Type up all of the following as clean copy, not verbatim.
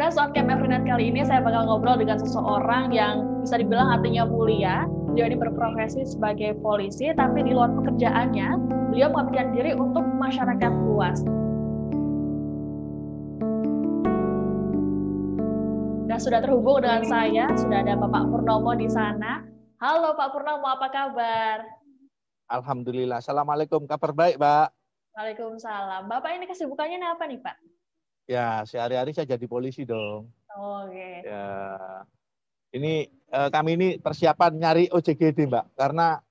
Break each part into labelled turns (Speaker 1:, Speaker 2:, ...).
Speaker 1: Libras on Camp Everynight kali ini saya bakal ngobrol dengan seseorang yang bisa dibilang hatinya mulia. Beliau ini berprofesi sebagai polisi, tapi di luar pekerjaannya, beliau mengabdikan diri untuk masyarakat luas. Dan sudah terhubung dengan saya, sudah ada Bapak Purnomo di sana. Halo Pak Purnomo, apa kabar?
Speaker 2: Alhamdulillah. Assalamualaikum. Kabar baik, Pak.
Speaker 1: Waalaikumsalam. Bapak ini kesibukannya apa nih, Pak?
Speaker 2: Ya, sehari-hari saya jadi polisi dong.
Speaker 1: Oke.
Speaker 2: Ya, ini kami ini persiapan nyari OJGD, Mbak. Karena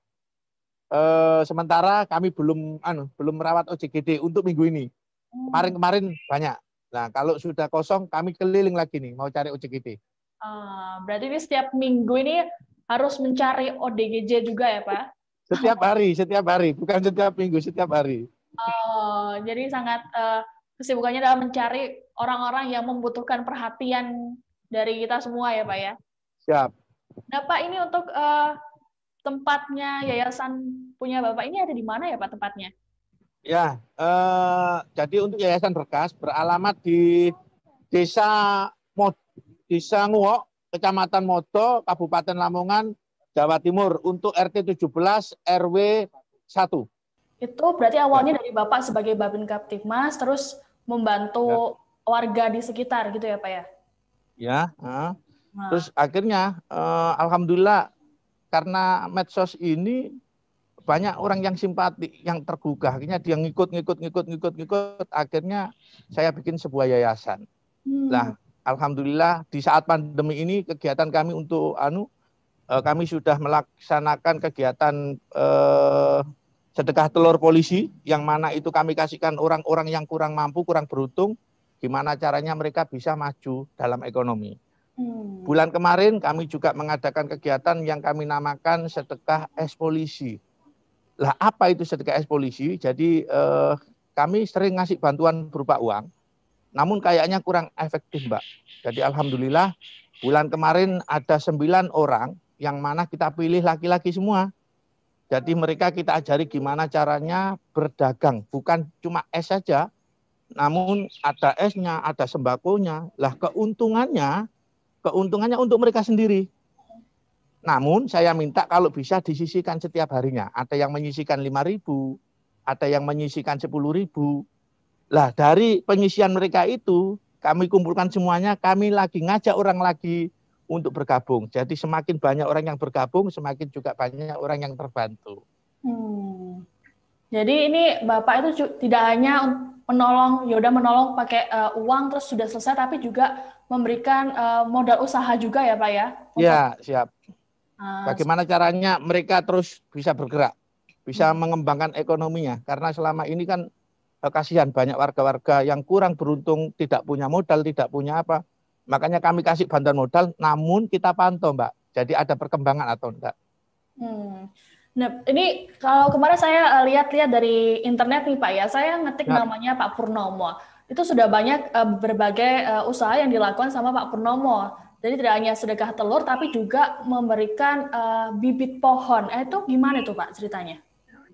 Speaker 2: sementara kami belum merawat OJGD untuk minggu ini. Kemarin banyak. Nah, kalau sudah kosong, kami keliling lagi nih, mau cari OJGD.
Speaker 1: Berarti ini setiap minggu ini harus mencari ODGJ juga ya, Pak?
Speaker 2: Setiap hari, bukan setiap minggu, setiap hari.
Speaker 1: Jadi sangat kesibukannya adalah mencari orang-orang yang membutuhkan perhatian dari kita semua ya, Pak ya?
Speaker 2: Siap.
Speaker 1: Nah, Pak, ini untuk tempatnya yayasan punya Bapak ini ada di mana ya, Pak, tempatnya?
Speaker 2: Ya, jadi untuk Yayasan Berkas beralamat di Desa Nguok, Kecamatan Modo, Kabupaten Lamongan, Jawa Timur untuk RT 17 RW 1.
Speaker 1: Itu berarti awalnya dari Bapak sebagai Babin Kaptipmas, terus membantu warga di sekitar gitu ya Pak ya?
Speaker 2: Ya, terus akhirnya alhamdulillah karena medsos ini banyak orang yang simpati, yang tergugah, akhirnya dia ngikut, akhirnya saya bikin sebuah yayasan. Lah, alhamdulillah di saat pandemi ini kegiatan kami untuk kami sudah melaksanakan kegiatan sedekah telur polisi, yang mana itu kami kasihkan orang-orang yang kurang mampu, kurang beruntung, gimana caranya mereka bisa maju dalam ekonomi. Bulan kemarin kami juga mengadakan kegiatan yang kami namakan sedekah es polisi. Lah, apa itu sedekah es polisi? Jadi kami sering ngasih bantuan berupa uang, namun kayaknya kurang efektif, Mbak. Jadi alhamdulillah bulan kemarin ada 9 orang yang mana kita pilih laki-laki semua. Jadi mereka kita ajari gimana caranya berdagang, bukan cuma es saja, namun ada esnya, ada sembakonya. Lah keuntungannya untuk mereka sendiri. Namun saya minta kalau bisa disisihkan setiap harinya. Ada yang menyisihkan 5.000, ada yang menyisihkan 10.000. Lah dari penyisihan mereka itu kami kumpulkan semuanya, kami lagi ngajak orang lagi untuk bergabung. Jadi semakin banyak orang yang bergabung, semakin juga banyak orang yang terbantu.
Speaker 1: Jadi ini Bapak itu tidak hanya menolong pakai uang terus sudah selesai, tapi juga memberikan modal usaha juga ya Pak ya?
Speaker 2: Ya, siap. Bagaimana caranya mereka terus bisa bergerak, bisa mengembangkan ekonominya. Karena selama ini kan kasihan banyak warga-warga yang kurang beruntung, tidak punya modal, tidak punya apa. Makanya kami kasih bantuan modal, namun kita pantau, Mbak. Jadi ada perkembangan atau enggak.
Speaker 1: Nah, ini kalau kemarin saya lihat-lihat dari internet nih Pak ya, saya ngetik namanya Pak Purnomo. Itu sudah banyak berbagai usaha yang dilakukan sama Pak Purnomo. Jadi tidak hanya sedekah telur, tapi juga memberikan bibit pohon. Itu gimana tuh Pak ceritanya?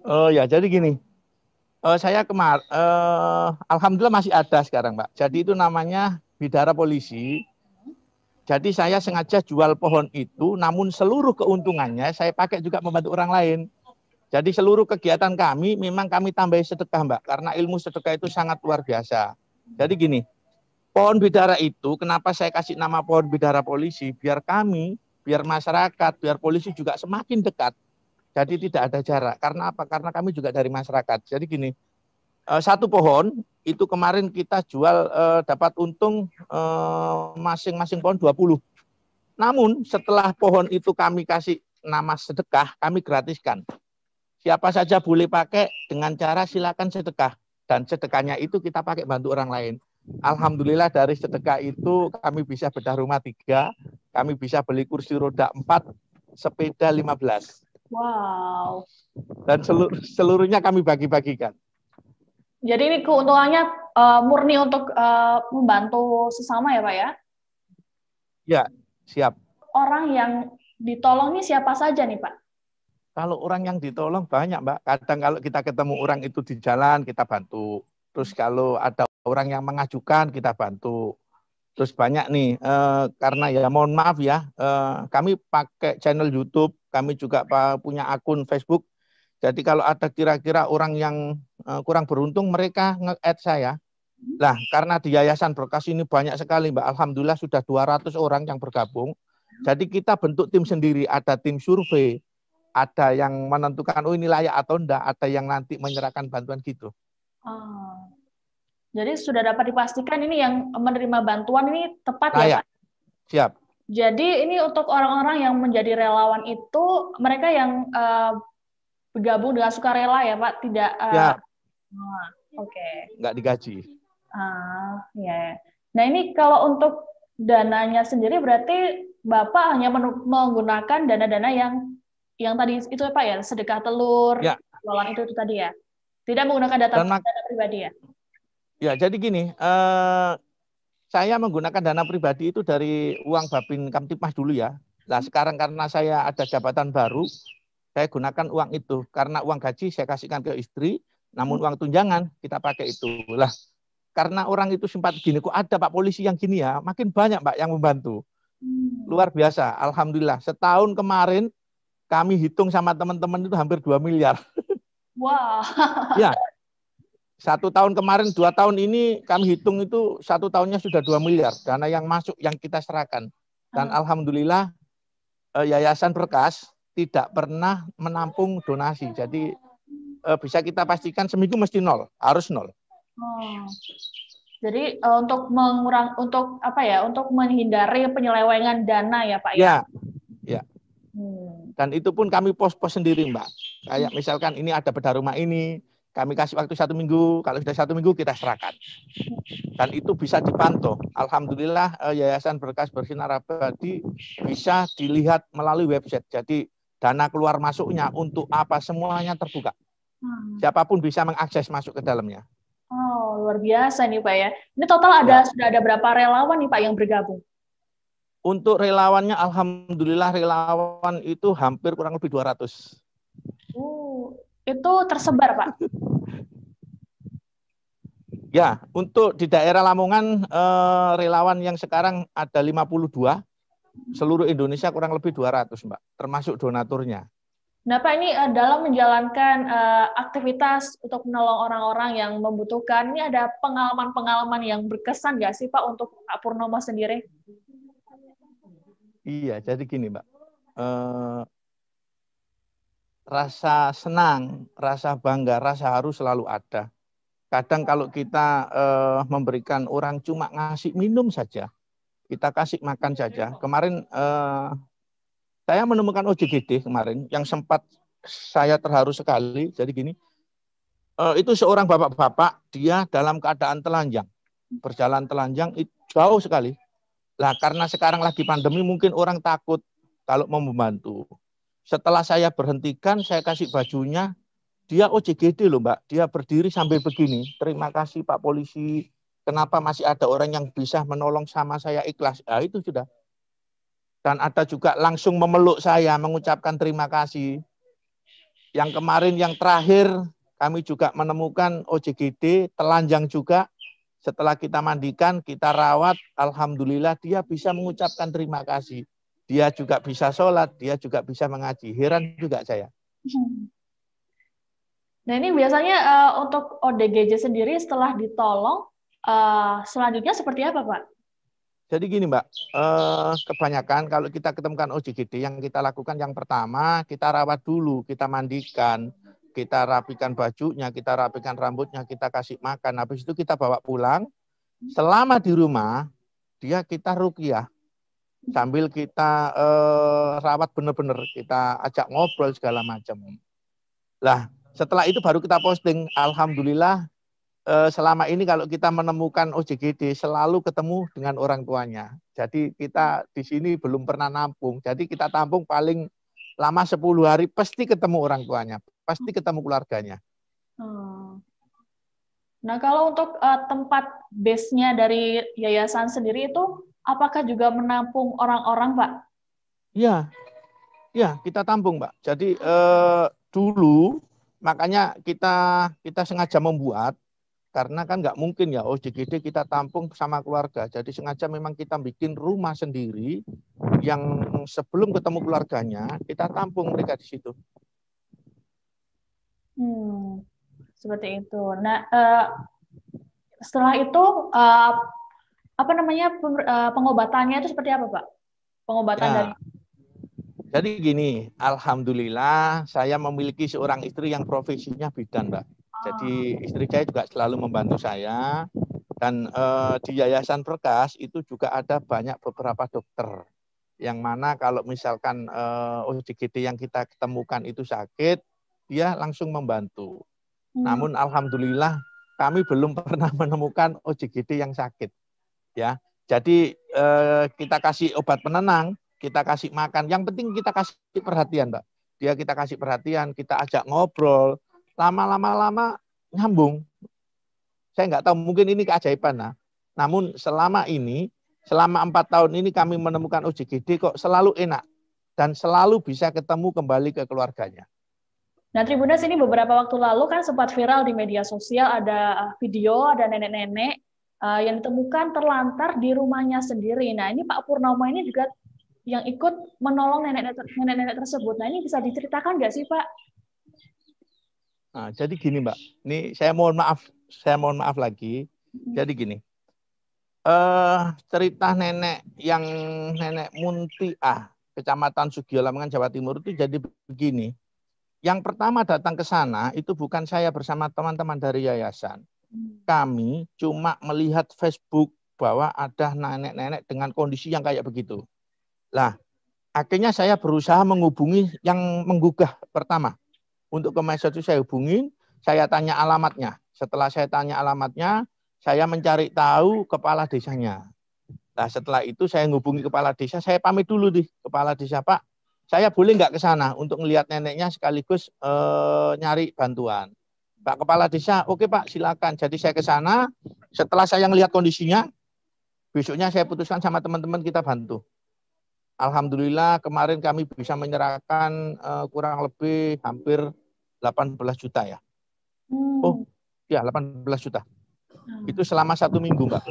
Speaker 2: Oh ya, jadi gini. Saya alhamdulillah masih ada sekarang, Mbak. Jadi itu namanya Bidara Polisi. Jadi saya sengaja jual pohon itu, namun seluruh keuntungannya saya pakai juga membantu orang lain. Jadi seluruh kegiatan kami memang kami tambahi sedekah, Mbak. Karena ilmu sedekah itu sangat luar biasa. Jadi gini, pohon bidara itu kenapa saya kasih nama pohon bidara polisi? Biar masyarakat, biar polisi juga semakin dekat. Jadi tidak ada jarak. Karena apa? Karena kami juga dari masyarakat. Jadi gini, satu pohon itu kemarin kita jual dapat untung masing-masing pohon 20. Namun setelah pohon itu kami kasih nama sedekah, kami gratiskan. Siapa saja boleh pakai dengan cara silakan sedekah. Dan sedekahnya itu kita pakai bantu orang lain. Alhamdulillah dari sedekah itu kami bisa bedah rumah 3, kami bisa beli kursi roda 4, sepeda 15.
Speaker 1: Wow.
Speaker 2: Dan seluruhnya kami bagi-bagikan.
Speaker 1: Jadi ini keuntungannya murni untuk membantu sesama ya Pak ya?
Speaker 2: Ya, siap.
Speaker 1: Orang yang ditolong ini siapa saja nih Pak?
Speaker 2: Kalau orang yang ditolong banyak, Mbak. Kadang kalau kita ketemu orang itu di jalan, kita bantu. Terus kalau ada orang yang mengajukan, kita bantu. Terus banyak nih, karena ya mohon maaf ya, kami pakai channel YouTube, kami juga punya akun Facebook. Jadi kalau ada kira-kira orang yang kurang beruntung, mereka nge-add saya. Lah, karena di Yayasan Berkas ini banyak sekali, Mbak. Alhamdulillah sudah 200 orang yang bergabung. Jadi kita bentuk tim sendiri, ada tim survei, ada yang menentukan oh ini layak atau enggak, ada yang nanti menyerahkan bantuan gitu.
Speaker 1: Oh. Jadi sudah dapat dipastikan ini yang menerima bantuan ini tepat ya,
Speaker 2: Layak,
Speaker 1: Pak?
Speaker 2: siap.
Speaker 1: Jadi ini untuk orang-orang yang menjadi relawan itu mereka yang bergabung dengan sukarela ya, Pak? Tidak.
Speaker 2: Siap,
Speaker 1: Oke.
Speaker 2: nggak digaji.
Speaker 1: Ya. Nah ini kalau untuk dananya sendiri berarti Bapak hanya menggunakan dana-dana yang tadi itu Pak ya, sedekah telur,
Speaker 2: Ya,
Speaker 1: jualan itu tadi ya. Tidak menggunakan
Speaker 2: dan
Speaker 1: dana pribadi ya.
Speaker 2: ya jadi gini, saya menggunakan dana pribadi itu dari uang Babin Kamtipmas dulu ya. Nah sekarang karena saya ada jabatan baru, saya gunakan uang itu. Karena uang gaji saya kasihkan ke istri, namun uang tunjangan kita pakai itu. Lah, karena orang itu sempat gini, kok ada Pak polisi yang gini ya, makin banyak Mbak yang membantu. Luar biasa, Alhamdulillah. Setahun kemarin kami hitung sama teman-teman itu hampir 2 miliar.
Speaker 1: Wah.
Speaker 2: Ya, 1 tahun kemarin, 2 tahun ini kami hitung itu 1 tahunnya sudah 2 miliar dana yang masuk yang kita serahkan. Dan alhamdulillah Yayasan Berkas tidak pernah menampung donasi. Jadi bisa kita pastikan seminggu mesti nol, harus nol.
Speaker 1: Jadi untuk apa ya? Untuk menghindari penyelewengan dana ya Pak
Speaker 2: ya. Ya. Dan
Speaker 1: Hmm.
Speaker 2: itu pun kami pos-pos sendiri, Mbak. Kayak misalkan ini ada bedah rumah ini, kami kasih waktu 1 minggu, kalau sudah 1 minggu kita serahkan. Dan itu bisa dipantau. Alhamdulillah Yayasan Berkas Bersinar Abadi bisa dilihat melalui website. Jadi dana keluar masuknya untuk apa semuanya terbuka. Siapapun bisa mengakses masuk ke dalamnya.
Speaker 1: Oh, luar biasa nih Pak ya. Ini total sudah ada berapa relawan nih Pak yang bergabung?
Speaker 2: Untuk relawannya alhamdulillah relawan itu hampir kurang lebih 200.
Speaker 1: Itu tersebar, Pak?
Speaker 2: Ya, untuk di daerah Lamongan relawan yang sekarang ada 52, seluruh Indonesia kurang lebih 200, Mbak, termasuk donaturnya.
Speaker 1: Nah, Pak, ini dalam menjalankan aktivitas untuk menolong orang-orang yang membutuhkan, ini ada pengalaman-pengalaman yang berkesan nggak sih, Pak, untuk Pak Purnomo sendiri?
Speaker 2: Iya, jadi gini, Mbak. Rasa senang, rasa bangga, rasa haru selalu ada. Kadang kalau kita memberikan orang cuma ngasih minum saja, kita kasih makan saja. Kemarin saya menemukan OJGD kemarin yang sempat saya terharu sekali. Jadi gini, itu seorang bapak-bapak, dia dalam keadaan telanjang, berjalan telanjang itu jauh sekali. Lah karena sekarang lagi pandemi mungkin orang takut kalau mau membantu. Setelah saya berhentikan, saya kasih bajunya, dia OJGD loh Mbak, dia berdiri sambil begini. Terima kasih Pak Polisi, kenapa masih ada orang yang bisa menolong sama saya ikhlas. Nah, itu sudah. Dan ada juga langsung memeluk saya, mengucapkan terima kasih. Yang kemarin, yang terakhir, kami juga menemukan OJGD, telanjang juga. Setelah kita mandikan, kita rawat, alhamdulillah dia bisa mengucapkan terima kasih. Dia juga bisa sholat, dia juga bisa mengaji. Heran juga saya.
Speaker 1: Nah ini biasanya untuk ODGJ sendiri setelah ditolong, selanjutnya seperti apa Pak?
Speaker 2: Jadi gini Mbak, kebanyakan kalau kita ketemukan OJGD yang kita lakukan yang pertama, kita rawat dulu, kita mandikan, kita rapikan bajunya, kita rapikan rambutnya, kita kasih makan. Habis itu kita bawa pulang. Selama di rumah, dia kita ruqyah. Sambil kita rawat benar-benar, kita ajak ngobrol segala macam. Lah, setelah itu baru kita posting. Alhamdulillah, selama ini kalau kita menemukan OJGD selalu ketemu dengan orang tuanya. Jadi kita di sini belum pernah nampung. Jadi kita tampung paling lama 10 hari pasti ketemu orang tuanya, pasti ketemu keluarganya.
Speaker 1: Nah kalau untuk tempat base-nya dari yayasan sendiri itu apakah juga menampung orang-orang Pak?
Speaker 2: Iya, ya kita tampung Mbak. Jadi dulu makanya kita sengaja membuat Karena kan nggak mungkin ya OJGD kita tampung sama keluarga. Jadi sengaja memang kita bikin rumah sendiri yang sebelum ketemu keluarganya kita tampung mereka di situ.
Speaker 1: Seperti itu. Nah, setelah itu apa namanya pengobatannya itu seperti apa, Pak? Pengobatan dari.
Speaker 2: Jadi gini, alhamdulillah saya memiliki seorang istri yang profesinya bidan, Mbak. Jadi istri saya juga selalu membantu saya, dan di Yayasan Berkas itu juga ada beberapa dokter yang mana kalau misalkan OJGD yang kita ketemukan itu sakit, dia langsung membantu. Namun alhamdulillah kami belum pernah menemukan OJGD yang sakit, ya. Jadi kita kasih obat penenang, kita kasih makan. Yang penting kita kasih perhatian, Mbak. Dia kita kasih perhatian, kita ajak ngobrol, lama-lama nyambung. Saya nggak tahu, mungkin ini keajaiban. Nah. Namun selama 4 tahun ini kami menemukan OJGD kok selalu enak dan selalu bisa ketemu kembali ke keluarganya.
Speaker 1: Nah, Tribuners, ini beberapa waktu lalu kan sempat viral di media sosial, ada video, ada nenek-nenek yang ditemukan terlantar di rumahnya sendiri. Nah, ini Pak Purnomo ini juga yang ikut menolong nenek-nenek tersebut. Nah, ini bisa diceritakan nggak sih, Pak?
Speaker 2: Nah, jadi gini, Mbak. Ini saya mohon maaf lagi. Jadi gini. Cerita nenek Muntiah, Kecamatan Sugio Lamongan, Jawa Timur itu jadi begini. Yang pertama datang ke sana itu bukan saya bersama teman-teman dari yayasan. Kami cuma melihat Facebook bahwa ada nenek-nenek dengan kondisi yang kayak begitu. Lah, akhirnya saya berusaha menghubungi yang menggugah pertama. Untuk ke medsos itu saya hubungi, saya tanya alamatnya. Setelah saya tanya alamatnya, saya mencari tahu kepala desanya. Nah, setelah itu saya menghubungi kepala desa, saya pamit dulu di kepala desa, Pak. Saya boleh nggak ke sana untuk melihat neneknya sekaligus nyari bantuan. Pak Kepala Desa, oke Pak, silakan. Jadi saya ke sana, setelah saya melihat kondisinya, besoknya saya putuskan sama teman-teman kita bantu. Alhamdulillah kemarin kami bisa menyerahkan kurang lebih hampir 18 juta ya. Oh, ya 18 juta. Itu selama 1 minggu, Mbak.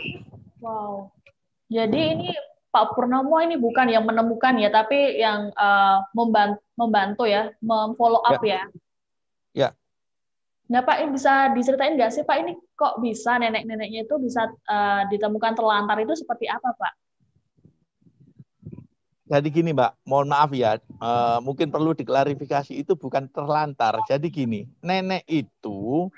Speaker 1: Wow. Jadi ini Pak Purnomo ini bukan yang menemukan ya, tapi yang membantu ya, memfollow up ya.
Speaker 2: Ya.
Speaker 1: Nah, Pak, ini bisa diceritain nggak sih, Pak, ini kok bisa nenek-neneknya itu bisa ditemukan terlantar itu seperti apa, Pak?
Speaker 2: Jadi gini, Mbak, mohon maaf ya, mungkin perlu diklarifikasi, itu bukan terlantar. Jadi gini, nenek itu,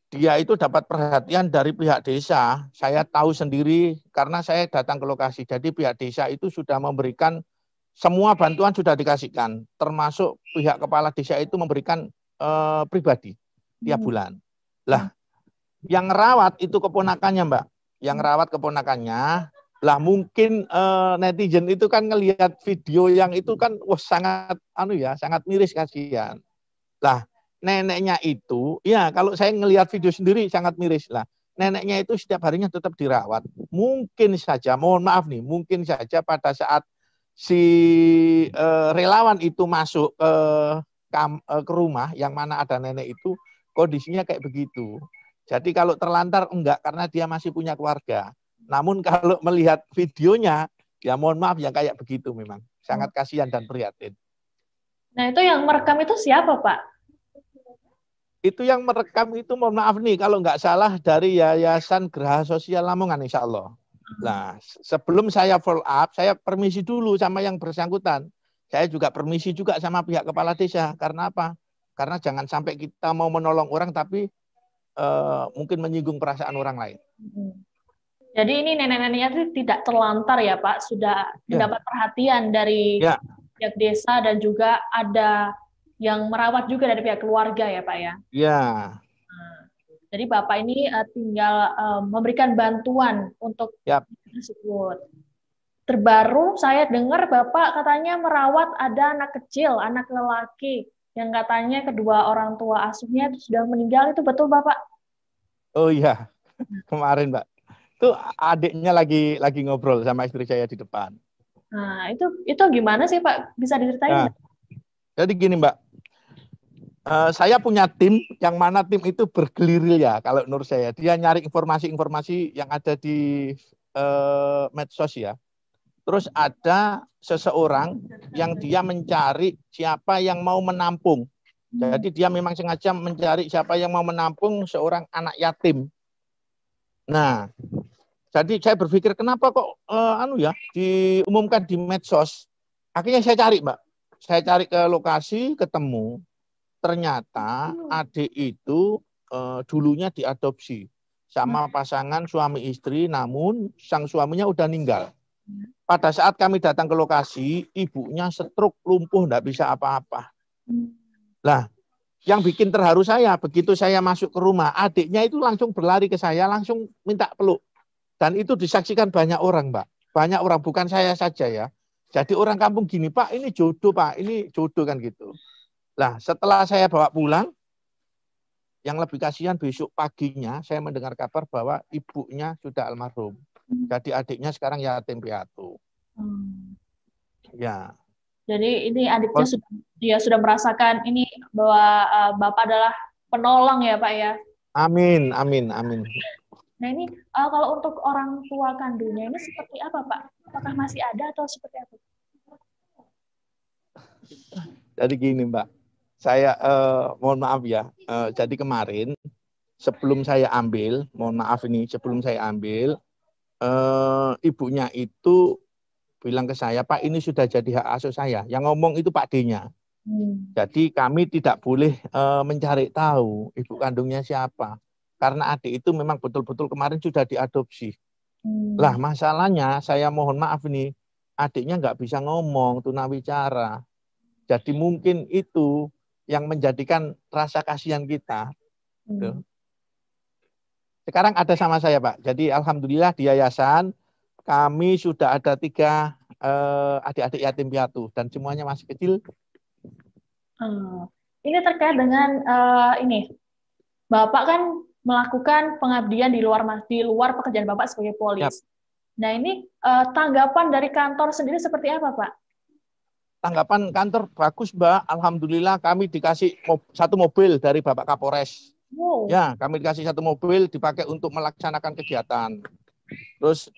Speaker 2: dia itu dapat perhatian dari pihak desa. Saya tahu sendiri karena saya datang ke lokasi. Jadi pihak desa itu sudah memberikan semua bantuan sudah dikasihkan, termasuk pihak kepala desa itu memberikan pribadi tiap bulan. Lah, yang rawat itu keponakannya, Mbak. Yang rawat keponakannya. Lah mungkin netizen itu kan ngelihat video yang itu kan wah sangat sangat miris, kasihan. Lah neneknya itu ya kalau saya ngelihat video sendiri sangat miris lah. Neneknya itu setiap harinya tetap dirawat. Mungkin saja, mohon maaf nih, mungkin saja pada saat si relawan itu masuk ke rumah yang mana ada nenek itu kondisinya kayak begitu. Jadi kalau terlantar enggak, karena dia masih punya keluarga. Namun kalau melihat videonya, ya mohon maaf ya kayak begitu memang. Sangat kasihan dan prihatin.
Speaker 1: Nah, itu yang merekam itu siapa, Pak?
Speaker 2: Itu yang merekam itu mohon maaf nih, kalau nggak salah dari Yayasan Geraha Sosial Lamongan insya Allah. Nah, sebelum saya follow up, saya permisi dulu sama yang bersangkutan. Saya juga permisi juga sama pihak kepala desa. Karena apa? Karena jangan sampai kita mau menolong orang tapi mungkin menyinggung perasaan orang lain.
Speaker 1: Jadi ini nenek-neneknya itu tidak terlantar ya Pak, sudah mendapat perhatian dari pihak desa dan juga ada yang merawat juga dari pihak keluarga ya Pak ya?
Speaker 2: Iya.
Speaker 1: Jadi Bapak ini tinggal memberikan bantuan untuk tersebut. Terbaru saya dengar Bapak katanya merawat ada anak kecil, anak lelaki, yang katanya kedua orang tua asuhnya itu sudah meninggal, itu betul Bapak?
Speaker 2: Oh iya, kemarin Mbak. Itu adiknya lagi ngobrol sama istri saya di depan.
Speaker 1: Nah, itu gimana sih Pak? Bisa diceritain nggak?
Speaker 2: Jadi gini Mbak, Saya punya tim yang mana tim itu bergeliril ya kalau menurut saya. Dia nyari informasi-informasi yang ada di medsos ya. Terus ada seseorang yang dia mencari siapa yang mau menampung. Jadi dia memang sengaja mencari siapa yang mau menampung seorang anak yatim. Nah, jadi saya berpikir kenapa kok diumumkan di medsos. Akhirnya saya cari, Mbak. Saya cari ke lokasi, ketemu. Ternyata adik itu dulunya diadopsi sama pasangan suami istri, namun sang suaminya udah meninggal. Pada saat kami datang ke lokasi, ibunya stroke, lumpuh, enggak bisa apa-apa. Lah, yang bikin terharu saya, begitu saya masuk ke rumah, adiknya itu langsung berlari ke saya, langsung minta peluk. Dan itu disaksikan banyak orang, Mbak. Banyak orang, bukan saya saja ya. Jadi orang kampung gini, Pak, ini jodoh, Pak, ini jodoh kan gitu. Lah, setelah saya bawa pulang, yang lebih kasihan besok paginya saya mendengar kabar bahwa ibunya sudah almarhum. Jadi adiknya sekarang yatim piatu. Ya.
Speaker 1: Jadi ini adiknya sudah merasakan ini bahwa Bapak adalah penolong ya Pak ya.
Speaker 2: Amin, amin, amin.
Speaker 1: Nah ini kalau untuk orang tua kandungnya ini seperti apa Pak? Apakah masih ada atau seperti apa?
Speaker 2: Jadi gini Mbak, saya mohon maaf ya. Jadi kemarin sebelum saya ambil, mohon maaf ini sebelum saya ambil, ibunya itu bilang ke saya, Pak ini sudah jadi hak asuh saya. Yang ngomong itu Pak D-nya. Jadi kami tidak boleh mencari tahu ibu kandungnya siapa. Karena adik itu memang betul-betul kemarin sudah diadopsi. Lah masalahnya saya mohon maaf nih, adiknya nggak bisa ngomong, tunawicara. Jadi mungkin itu yang menjadikan rasa kasihan kita. Sekarang ada sama saya Pak. Jadi alhamdulillah di yayasan kami sudah ada 3 adik-adik yatim piatu dan semuanya masih kecil.
Speaker 1: Ini terkait dengan ini, Bapak kan melakukan pengabdian di luar pekerjaan Bapak sebagai polis. Yap. Nah ini tanggapan dari kantor sendiri seperti apa Pak?
Speaker 2: Tanggapan kantor bagus Mbak. Alhamdulillah kami dikasih 1 mobil dari Bapak Kapolres. Wow. Ya kami dikasih 1 mobil dipakai untuk melaksanakan kegiatan. Terus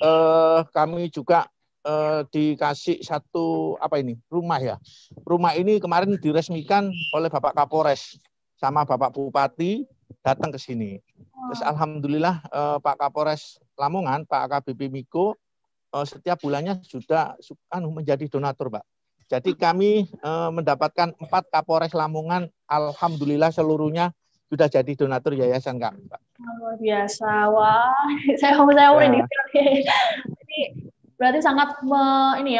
Speaker 2: kami juga dikasih 1 rumah ya. Rumah ini kemarin diresmikan oleh Bapak Kapolres sama Bapak Bupati datang ke sini. Terus alhamdulillah Pak Kapolres Lamongan, Pak AKBP Miko setiap bulannya sudah menjadi donatur, Pak. Jadi kami mendapatkan 4 Kapolres Lamongan, alhamdulillah seluruhnya sudah jadi donatur yayasan kami, Pak.
Speaker 1: Luar biasa, wah, saya merinding. Ini berarti sangat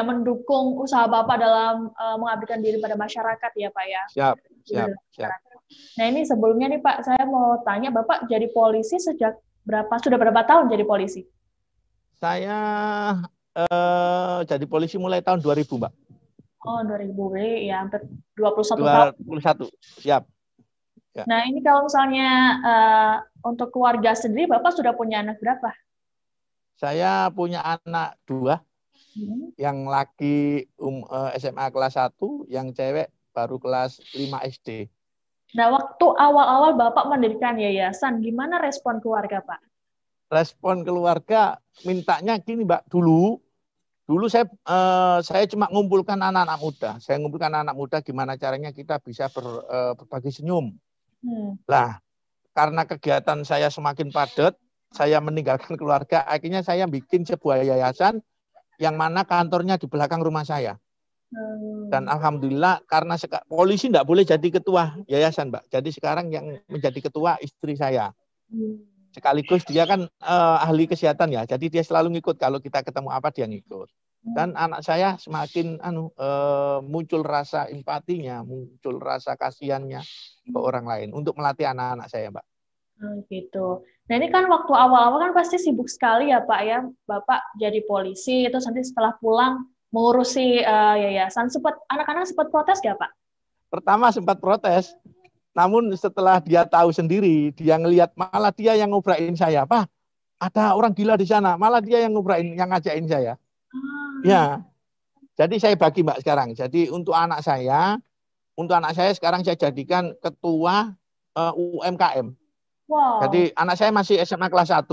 Speaker 1: mendukung usaha Bapak dalam mengabdikan diri pada masyarakat ya, Pak ya.
Speaker 2: Siap.
Speaker 1: Nah ini sebelumnya nih Pak, saya mau tanya Bapak jadi polisi sejak sudah berapa tahun jadi polisi?
Speaker 2: Saya jadi polisi mulai tahun 2000, Mbak.
Speaker 1: Oh, 2000, ya hampir 21 tahun.
Speaker 2: 21, siap. Ya.
Speaker 1: Nah, ini kalau misalnya untuk keluarga sendiri, Bapak sudah punya anak berapa?
Speaker 2: Saya punya anak 2. Yang laki SMA kelas 1, yang cewek baru kelas 5 SD.
Speaker 1: Nah, waktu awal-awal Bapak mendirikan yayasan, gimana respon keluarga, Pak?
Speaker 2: Respon keluarga mintanya gini, Mbak. Dulu saya cuma ngumpulkan anak-anak muda. Saya ngumpulkan anak muda gimana caranya kita bisa berbagi senyum. Lah, karena kegiatan saya semakin padat, saya meninggalkan keluarga, akhirnya saya bikin sebuah yayasan yang mana kantornya di belakang rumah saya. Dan alhamdulillah karena polisi tidak boleh jadi ketua yayasan, Mbak. Jadi sekarang yang menjadi ketua istri saya. Sekaligus dia kan ahli kesehatan ya, jadi dia selalu ngikut kalau kita ketemu apa dia ngikut. Dan anak saya semakin muncul rasa empatinya, muncul rasa kasihannya ke orang lain untuk melatih anak-anak saya, Mbak.
Speaker 1: Gitu. Nah ini kan waktu awal-awal kan pasti sibuk sekali ya Pak ya, Bapak jadi polisi, itu nanti setelah pulang mengurusi yayasan, anak-anak sempat protes nggak Pak?
Speaker 2: Pertama sempat protes. Namun setelah dia tahu sendiri, dia ngelihat malah dia yang ngobrain saya, Pak, ada orang gila di sana, malah dia yang ngobrain, yang ngajakin saya. Ya, jadi saya bagi Mbak sekarang. Jadi untuk anak saya, untuk anak saya sekarang saya jadikan ketua UMKM.
Speaker 1: Wow.
Speaker 2: Jadi anak saya masih SMA kelas 1.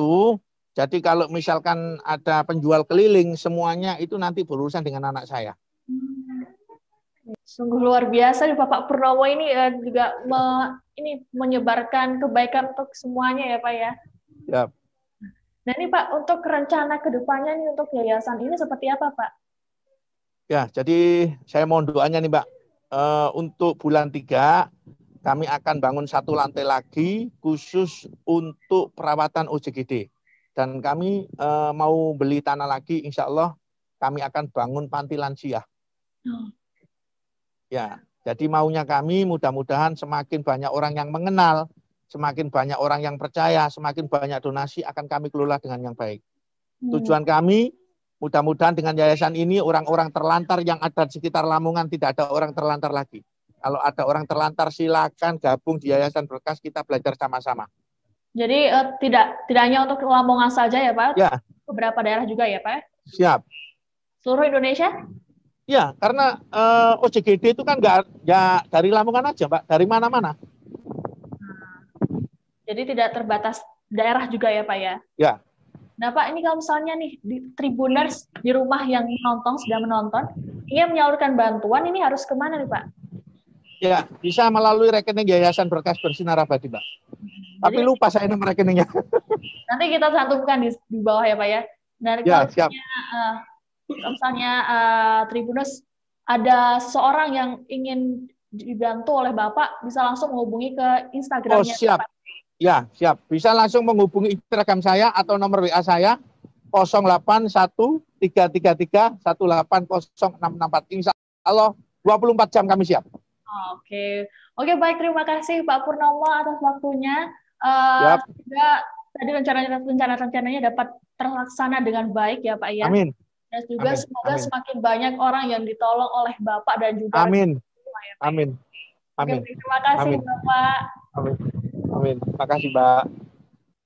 Speaker 2: Jadi kalau misalkan ada penjual keliling, semuanya itu nanti berurusan dengan anak saya.
Speaker 1: Sungguh luar biasa nih Bapak Purnomo ini juga menyebarkan kebaikan untuk semuanya ya Pak ya.
Speaker 2: Ya.
Speaker 1: Nah ini Pak, untuk rencana kedepannya nih untuk yayasan ini seperti apa Pak?
Speaker 2: Ya, jadi saya mohon doanya nih Mbak. Untuk bulan 3 kami akan bangun 1 lantai lagi khusus untuk perawatan OJGD. Dan kami mau beli tanah lagi, insya Allah kami akan bangun panti lansia. Ya, jadi maunya kami mudah-mudahan semakin banyak orang yang mengenal, semakin banyak orang yang percaya, semakin banyak donasi akan kami kelola dengan yang baik. Tujuan kami mudah-mudahan dengan yayasan ini orang-orang terlantar yang ada di sekitar Lamongan tidak ada orang terlantar lagi. Kalau ada orang terlantar silakan gabung di Yayasan Berkas, kita belajar sama-sama.
Speaker 1: Jadi tidak hanya untuk Lamongan saja ya Pak?
Speaker 2: Ya.
Speaker 1: Beberapa daerah juga ya Pak?
Speaker 2: Siap.
Speaker 1: Seluruh Indonesia?
Speaker 2: Ya, karena OJGD itu kan nggak dari Lamongan aja Pak, dari mana-mana.
Speaker 1: Jadi tidak terbatas daerah juga ya Pak ya?
Speaker 2: Ya.
Speaker 1: Nah Pak, ini kalau misalnya nih di Tribuners di rumah yang sedang menonton, ingin menyalurkan bantuan, ini harus kemana nih Pak?
Speaker 2: Ya, bisa melalui rekening Yayasan Berkas Bersinar Abadi, Mbak. Tapi lupa saya nomor rekeningnya.
Speaker 1: Nanti kita cantumkan di bawah ya Pak ya. Nah,
Speaker 2: ya, siap.
Speaker 1: Misalnya Tribuners ada seseorang yang ingin dibantu oleh Bapak, bisa langsung menghubungi ke Instagramnya.
Speaker 2: Oh, siap. Pak. Ya, siap. Bisa langsung menghubungi Instagram saya atau nomor WA saya 081333180664. Insya Allah 24 jam kami siap.
Speaker 1: Oke, baik, terima kasih Pak Purnomo atas waktunya. Juga tadi rencana-rencananya dapat terlaksana dengan baik ya Pak ya.
Speaker 2: Amin.
Speaker 1: Dan juga semoga semakin banyak orang yang ditolong oleh Bapak dan juga
Speaker 2: Amin.
Speaker 1: Ya,
Speaker 2: Amin. Amin.
Speaker 1: Oke, terima kasih Bapak.
Speaker 2: Amin. Amin. Terima kasih Mbak.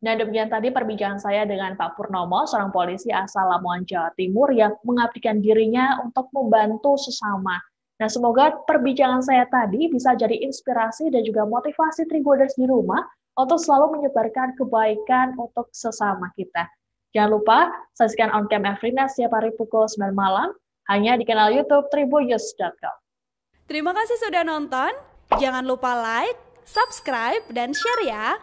Speaker 1: Nah, demikian tadi perbincangan saya dengan Pak Purnomo, seorang polisi asal Lamongan, Jawa Timur yang mengabdikan dirinya untuk membantu sesama. Nah, semoga perbincangan saya tadi bisa jadi inspirasi dan juga motivasi Tribuners di rumah untuk selalu menyebarkan kebaikan untuk sesama kita. Jangan lupa saksikan On Cam Afrina setiap hari pukul 9 malam hanya di kanal YouTube tribunnews.com.
Speaker 3: Terima kasih sudah nonton. Jangan lupa like, subscribe, dan share ya.